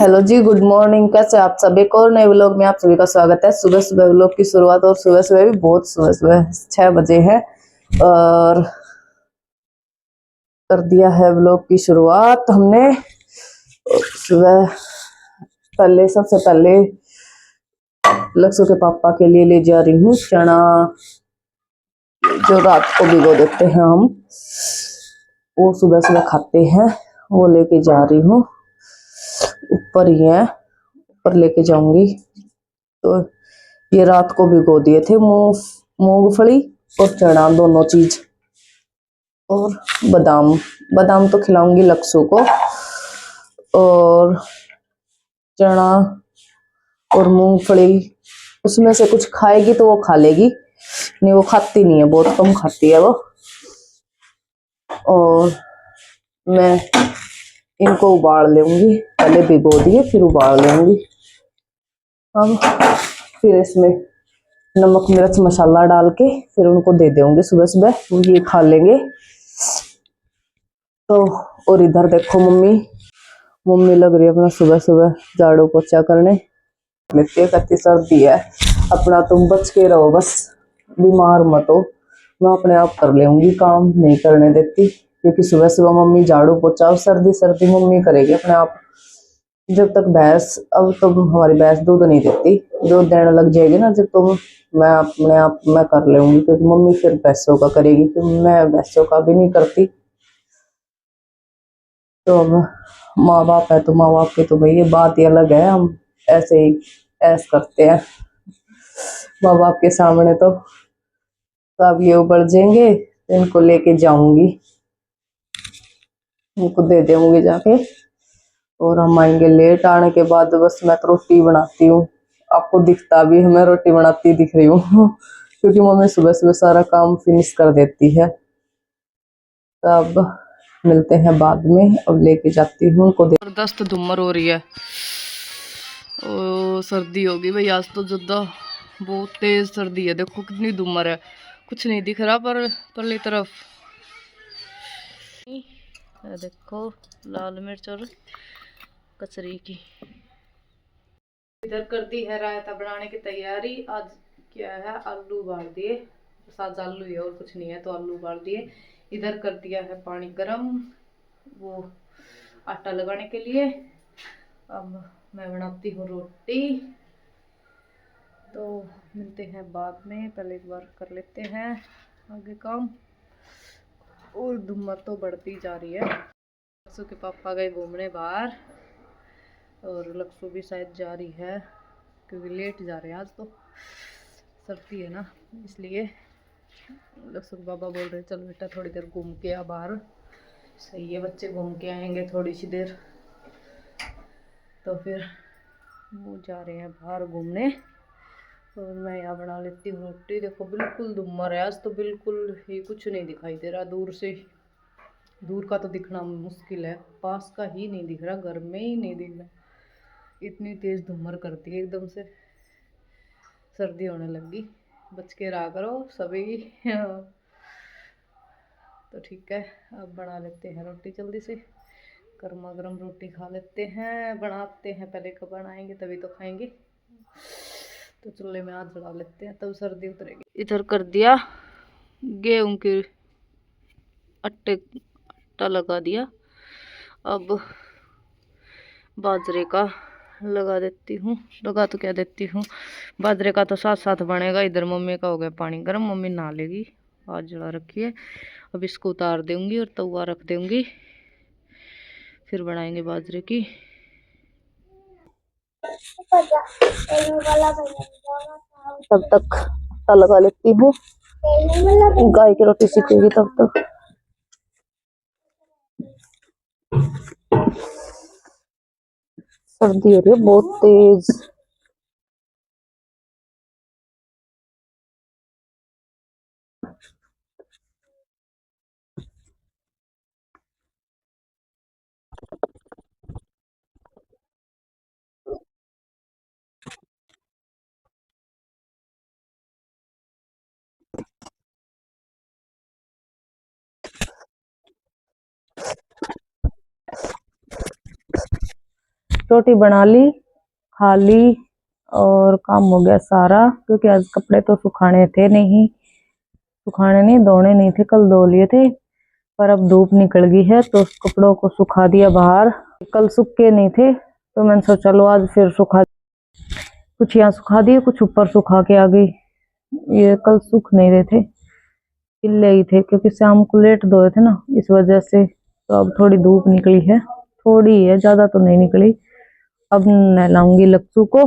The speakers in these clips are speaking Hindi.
हेलो जी, गुड मॉर्निंग। कैसे आप सभी को नए व्लॉग में आप सभी का स्वागत है। सुबह सुबह व्लॉग की शुरुआत, और सुबह सुबह भी बहुत सुबह सुबह 6 बजे है और कर दिया है व्लॉग की शुरुआत हमने सुबह। पहले सबसे पहले लक्ष्य के पापा के लिए ले जा रही हूँ चना, जो रात को भिगो देते हैं हम, वो सुबह सुबह खाते हैं, वो लेके जा रही हूँ। ऊपर ही है, ऊपर लेके जाऊंगी। तो ये रात को भिगो दिए थे मूंगफली और चना, दोनों चीज, और बादाम। बादाम तो खिलाऊंगी लक्ष्य को, और चना और मूंगफली उसमें से कुछ खाएगी तो वो खा लेगी, नहीं वो खाती नहीं है, बहुत कम खाती है वो। और मैं इनको उबाल लूंगी, पहले भिगो दिए फिर उबाल लूंगी। अब फिर इसमें नमक मिर्च मसाला डाल के फिर उनको दे दूंगी सुबह सुबह, ये खा लेंगे। तो और इधर देखो मम्मी लग रही है अपना सुबह सुबह झाड़ू पोछा करने। इतनी कत्ती सर्दी है, अपना तुम बच के रहो, बस बीमार मत हो। मैं अपने आप कर लूंगी, काम नहीं करने देती, क्योंकि सुबह सुबह मम्मी झाड़ू पोछा और सर्दी सर्दी मम्मी करेगी अपने आप। जब तक भैंस, अब तो हमारी भैंस दूध नहीं देती, दूध देने लग जाएगी ना जब तुम, मैं अपने आप मैं कर लूंगी, क्योंकि मम्मी फिर भैंसों का करेगी, क्योंकि मैं भैंसों का भी नहीं करती। तो अब माँ बाप है तो माँ बाप की तो भाई ये बात ही अलग है, हम ऐसे ही ऐस करते हैं माँ बाप के सामने। तो सब ये उबड़ जाएंगे, इनको लेके जाऊंगी, इनको दे दूंगी जाके, और हम आएंगे लेट। आने के बाद बस मैं तो रोटी बनाती हूँ, आपको दिखता भी है मैं रोटी बनाती दिख रही हूँ क्योंकि मम्मी सुबह सुबह सारा काम फिनिश कर देती है। तब मिलते हैं बाद में, अब लेके जाती हूँ उनको। जबरदस्त धुम्मर हो रही है, ओ सर्दी होगी भाई आज तो ज्यादा, बहुत तेज सर्दी है। देखो कितनी धुम्मर है, कुछ नहीं दिख रहा पर परली तरफ देखो लाल मिर्च और कचरी की। इधर कर दी है रायता बनाने की तैयारी। आज क्या है, आलू उबाल दिए, साथ आलू है और कुछ नहीं है, तो आलू उबाल दिए। इधर कर दिया है पानी गरम, वो आटा लगाने के लिए। अब मैं बनाती हूँ रोटी, तो मिलते हैं बाद में। पहले एक बार कर लेते हैं आगे काम, और धुम्मत तो बढ़ती जा रही है। लक्ष्य के पापा गए घूमने बाहर, और लक्ष्य भी शायद जा रही है, क्योंकि लेट जा रहे हैं आज, तो सर्दी है ना इसलिए। लक्ष्य के पापा बोल रहे चल बेटा थोड़ी देर घूम के आ बाहर। सही है, बच्चे घूम के आएंगे थोड़ी सी देर, तो फिर वो जा रहे हैं बाहर घूमने। और मैं यहाँ बना लेती हूँ रोटी। देखो बिल्कुल धुम्मर है आज, तो बिल्कुल ही कुछ नहीं दिखाई दे रहा, दूर से, दूर का तो दिखना मुश्किल है, पास का ही नहीं दिख रहा, घर में ही नहीं दिख रहा, इतनी तेज धुम्मर करती है एकदम से। सर्दी होने लगी, बच के रहा करो सभी तो ठीक है, अब बना लेते हैं रोटी जल्दी से, गर्मा गर्म रोटी खा लेते हैं। बनाते हैं पहले, कब बनाएंगे तभी तो खाएंगे, तो चूल्हे में हाथ जला लेते हैं तब सर्दी उतरेगी। इधर कर दिया गेहूं के आटा लगा दिया, अब बाजरे का लगा देती हूँ, लगा तो क्या देती हूँ, बाजरे का तो साथ साथ बनेगा। इधर मम्मी का हो गया पानी गर्म, मम्मी नहा लेगी, आज जला रखी है। अब इसको उतार दूंगी और तवा रख दूंगी, फिर बनाएंगे बाजरे की। तब तक आटा लगा लेती हूँ, गाय की रोटी सीखेगी तब तक। सर्दी हो रही है बहुत तेज। रोटी बना ली, खा ली और काम हो गया सारा, क्योंकि आज कपड़े तो सुखाने थे नहीं, सुखाने नहीं धोने नहीं थे, कल धो लिए थे, पर अब धूप निकल गई है तो कपड़ों को सुखा दिया बाहर। कल सूखे नहीं थे तो मैंने सोचा चलो आज फिर सुखा, कुछ यहाँ सुखा दिए, कुछ ऊपर सुखा के आ गई। ये कल सूख नहीं रहे थे, गिल्ले ही थे, क्योंकि शाम को लेट धोए थे ना, इस वजह से। तो अब थोड़ी धूप निकली है, थोड़ी है, ज्यादा तो नहीं निकली। अब नहलाऊंगी लक्सू को,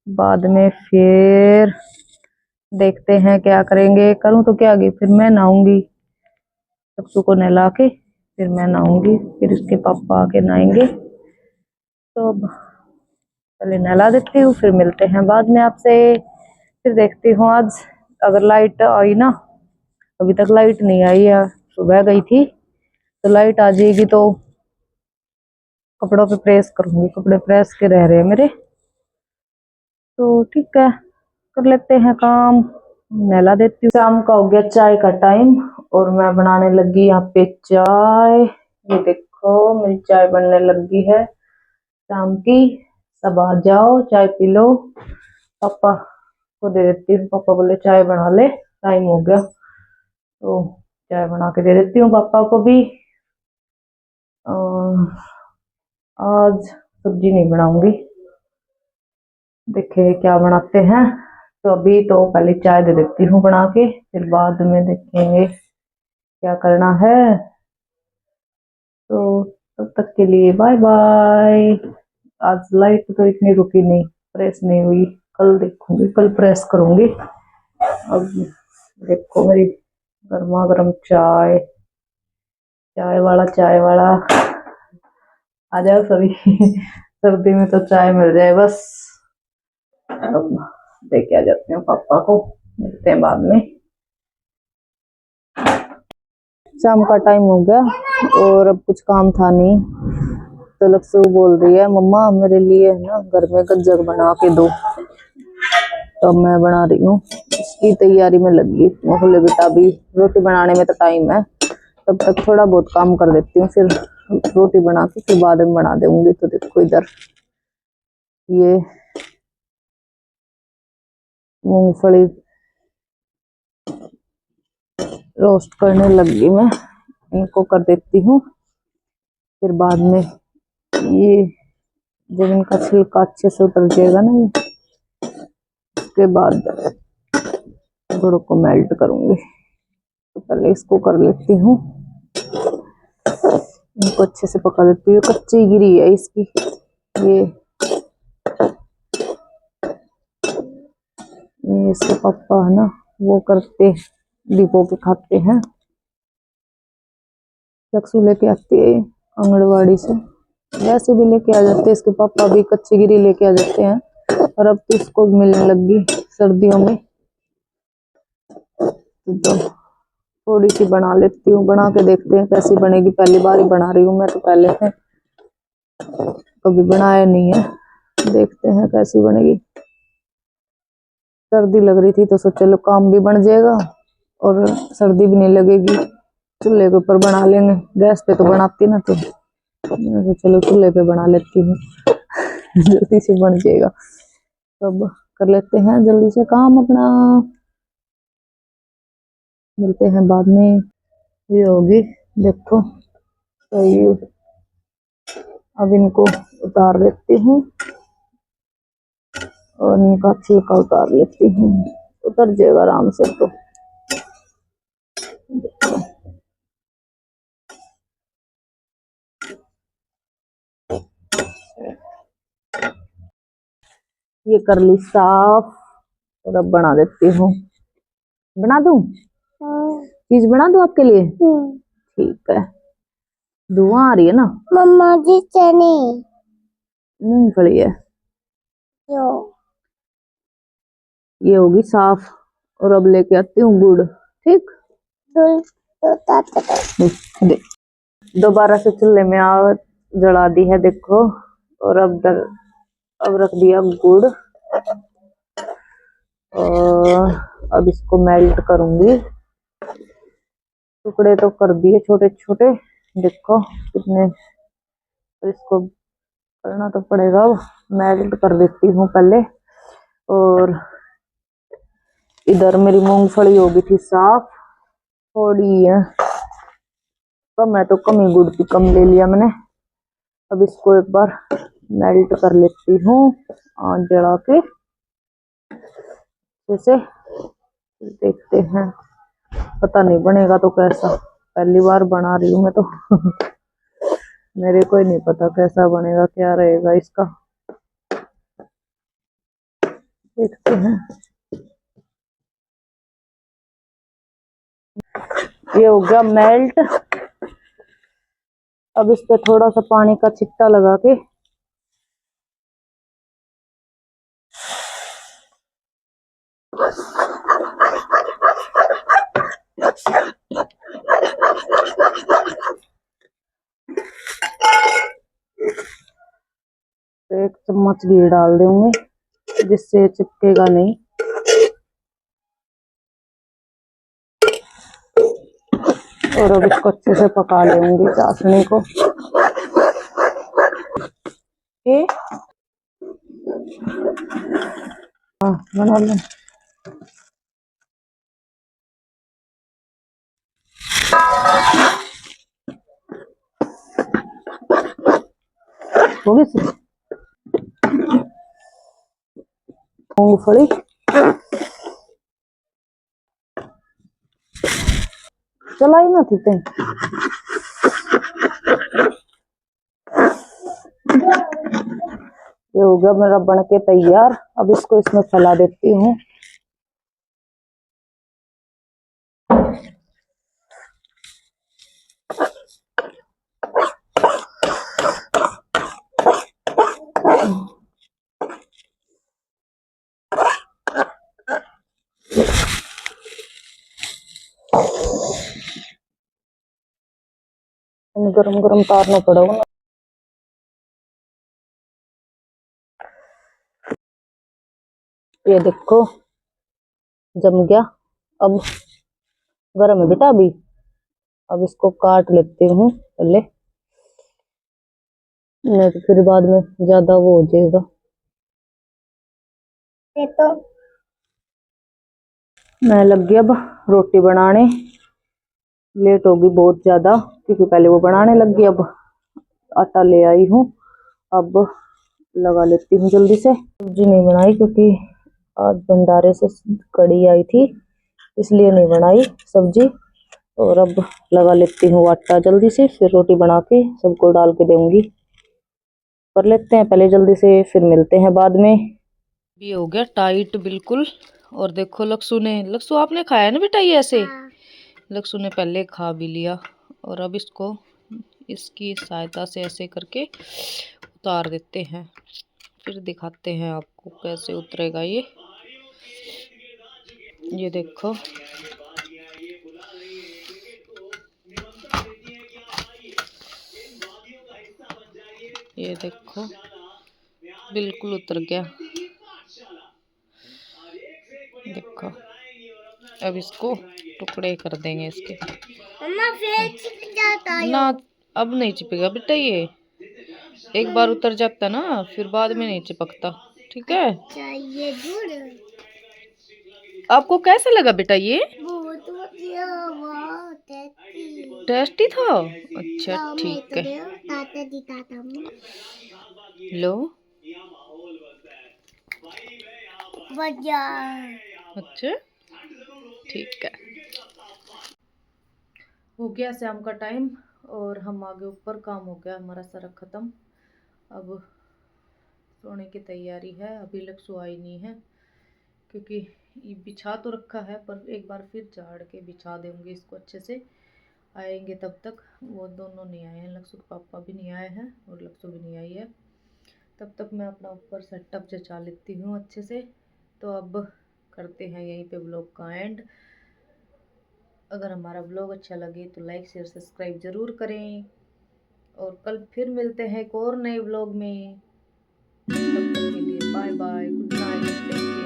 बाद में फिर देखते हैं क्या करेंगे। करूं तो क्या आगे, फिर मैं नहाऊंगी, लक्सू को नहला के फिर मैं नहाऊंगी, फिर उसके पापा आके नहाएंगे। तो अब पहले नहला देती हूँ, फिर मिलते हैं बाद में आपसे। फिर देखती हूँ आज अगर लाइट आई ना, अभी तक लाइट नहीं आई है, सुबह गई थी, तो लाइट आ जाएगी तो कपड़ों पे प्रेस करूंगी, कपड़े प्रेस के रह रहे हैं मेरे, तो ठीक है कर लेते हैं काम। नहला देती हूँ। शाम का हो गया चाय का टाइम और मैं बनाने लगी यहाँ पे चाय। ये देखो मेरी चाय बनने लगी है शाम की, सब आ जाओ चाय पी लो। पापा को दे देती हूँ, पापा बोले चाय बना ले, टाइम हो गया, तो चाय बना के दे देती हूँ पापा को भी। आज सब्जी नहीं बनाऊंगी, देखे क्या बनाते हैं। तो अभी तो पहले चाय दे देती हूँ बना के, फिर बाद में देखेंगे क्या करना है। तो तब तक के लिए बाय बाय। आज लाइट तो इतनी रुकी नहीं, प्रेस नहीं हुई, कल देखूंगी, कल प्रेस करूंगी। अब देखो मेरी गर्मा गर्म चाय, चाय वाला आ जाओ सभी। सर्दी में तो चाय मिल जाए बस। अब देके आ जाते हैं पापा को, मिलते हैं बाद में। शाम का टाइम हो गया और अब कुछ काम था नहीं, तो लक्ष्य बोल रही है मम्मा मेरे लिए है ना घर में गज्जक बना के दो, तो मैं बना रही हूँ, इसकी तैयारी में लगी। बोले बेटा अभी रोटी बनाने में तो टाइम है, तब तक थोड़ा बहुत काम कर देती हूँ, फिर रोटी बना के फिर बाद में बना दूंगी। तो देखो इधर ये मूंगफली रोस्ट करने लगी, मैं इनको कर देती हूँ, फिर बाद में ये जब इनका छिलका अच्छे से उतर जाएगा ना, उसके बाद गुड़ को मेल्ट करूंगी। तो पहले इसको कर लेती हूँ, इनको अच्छे से पका देती हूँ, कच्ची गिरी है इसकी। ये इसके पापा है ना वो करते डिपो के खाते हैं, लक्ष्मी लेके आती है आंगनबाड़ी से, वैसे भी लेके आ जाते हैं, इसके पापा भी कच्ची गिरी लेके आ जाते हैं। और अब तो इसको मिलने लगी सर्दियों में, तो थोड़ी सी बना लेती हूँ, बना के देखते हैं कैसी बनेगी। पहली बार ही बना रही हूँ मैं, तो पहले है कभी बनाया नहीं है, देखते हैं कैसी बनेगी। सर्दी लग रही थी तो सोचा चलो काम भी बन जाएगा और सर्दी भी नहीं लगेगी, चूल्हे के ऊपर बना लेंगे, गैस पे तो बनाती ना, तो चलो चूल्हे पे बना लेती हूँ। जल्दी से बन जाएगा, तब कर लेते हैं जल्दी से काम अपना, मिलते हैं बाद में। ये होगी देखो सही, अब इनको उतार लेती हूँ और इनका छिलका उतार लेती हूँ, उतर जाएगा आराम से। तो ये कर ली साफ और अब बना देती हूँ, बना दूं चीज, बना दूं आपके लिए, ठीक है। धुआं आ रही है ना मम्मा जी, चने मूंगफली है, ये होगी साफ। और अब लेके आती हूँ गुड़, ठीक। दोबारा से चूल्हे में आग जला दी है देखो, और अब रख दिया गुड़ और अब इसको मेल्ट करूंगी। टुकड़े तो कर दिए छोटे छोटे, देखो कितने, और इसको करना तो पड़ेगा। अब मेल्ट कर देती हूँ पहले। और इधर मेरी मूंगफली हो गई थी साफ, थोड़ी है तो मैं तो कम ही गुड़ की कम ले लिया मैंने। अब इसको एक बार मेल्ट कर लेती हूँ आंच जला के। जैसे देखते हैं, पता नहीं बनेगा तो कैसा, पहली बार बना रही हूँ मैं तो मेरे को ही नहीं पता कैसा बनेगा, क्या रहेगा इसका, देखते हैं। ये हो गया मेल्ट। अब इस पे थोड़ा सा पानी का छिट्टा लगा के एक चम्मच घी डाल देंगे जिससे चिपकेगा नहीं। और अब इसको अच्छे से पका लेंगे चाशनी को। ये हाँ बना लें। होगी मूंगफली चलाई ना थी कहीं। ये हो गया मेरा बन के तैयार। अब इसको इसमें फैला देती हूँ। गरम गरम तारना पड़ेगा ना। ये देखो जम गया। अब गरम है बेटा अभी। अब इसको काट लेती हूँ पहले, नहीं तो फिर बाद में ज्यादा वो हो जाएगा। ये तो मैं लग गई अब रोटी बनाने। लेट होगी बहुत ज्यादा क्योंकि पहले वो बनाने लग गई। अब आटा ले आई हूँ, अब लगा लेती हूँ जल्दी से। सब्जी नहीं बनाई क्योंकि आज भंडारे से कड़ी आई थी, इसलिए नहीं बनाई सब्जी। और अब लगा लेती हूँ आटा जल्दी से, फिर रोटी बना के सबको डाल के दूंगी। कर लेते हैं पहले जल्दी से, फिर मिलते हैं बाद में। ये हो गया टाइट बिल्कुल। और देखो लक्सू आपने खाया ना बेटा ये ऐसे? हाँ। लक्सू ने पहले खा भी लिया। और अब इसको इसकी सहायता से ऐसे करके उतार देते हैं, फिर दिखाते हैं आपको कैसे उतरेगा ये देखो। ये देखो बिल्कुल उतर गया। देखो अब इसको टुकड़े कर देंगे इसके। मम्मा फिर चिपक जाता है ना, अब नहीं चिपकेगा बेटा। ये एक बार उतर जाता ना फिर बाद में नहीं चिपकता, ठीक है? ये आपको कैसा लगा बेटा ये? टेस्टी था। अच्छा ठीक है, लो अच्छा ठीक है। हो गया शाम का टाइम और हम आगे ऊपर, काम हो गया हमारा सारा ख़त्म। अब सोने की तैयारी है। अभी लक्ष्य आई नहीं है क्योंकि ये बिछा तो रखा है, पर एक बार फिर झाड़ के बिछा देंगे इसको अच्छे से। आएंगे तब तक, वो दोनों नहीं आए हैं, लक्ष्य के पापा भी नहीं आए हैं और लक्ष्य भी नहीं आई है। तब तक मैं अपना ऊपर सेटअप जचा लेती हूँ अच्छे से। तो अब करते हैं यहीं पे व्लॉग का एंड। अगर हमारा व्लॉग अच्छा लगे तो लाइक शेयर सब्सक्राइब ज़रूर करें। और कल फिर मिलते हैं एक और नए व्लॉग में। तब तक के लिए बाय बाय, गुड नाइट।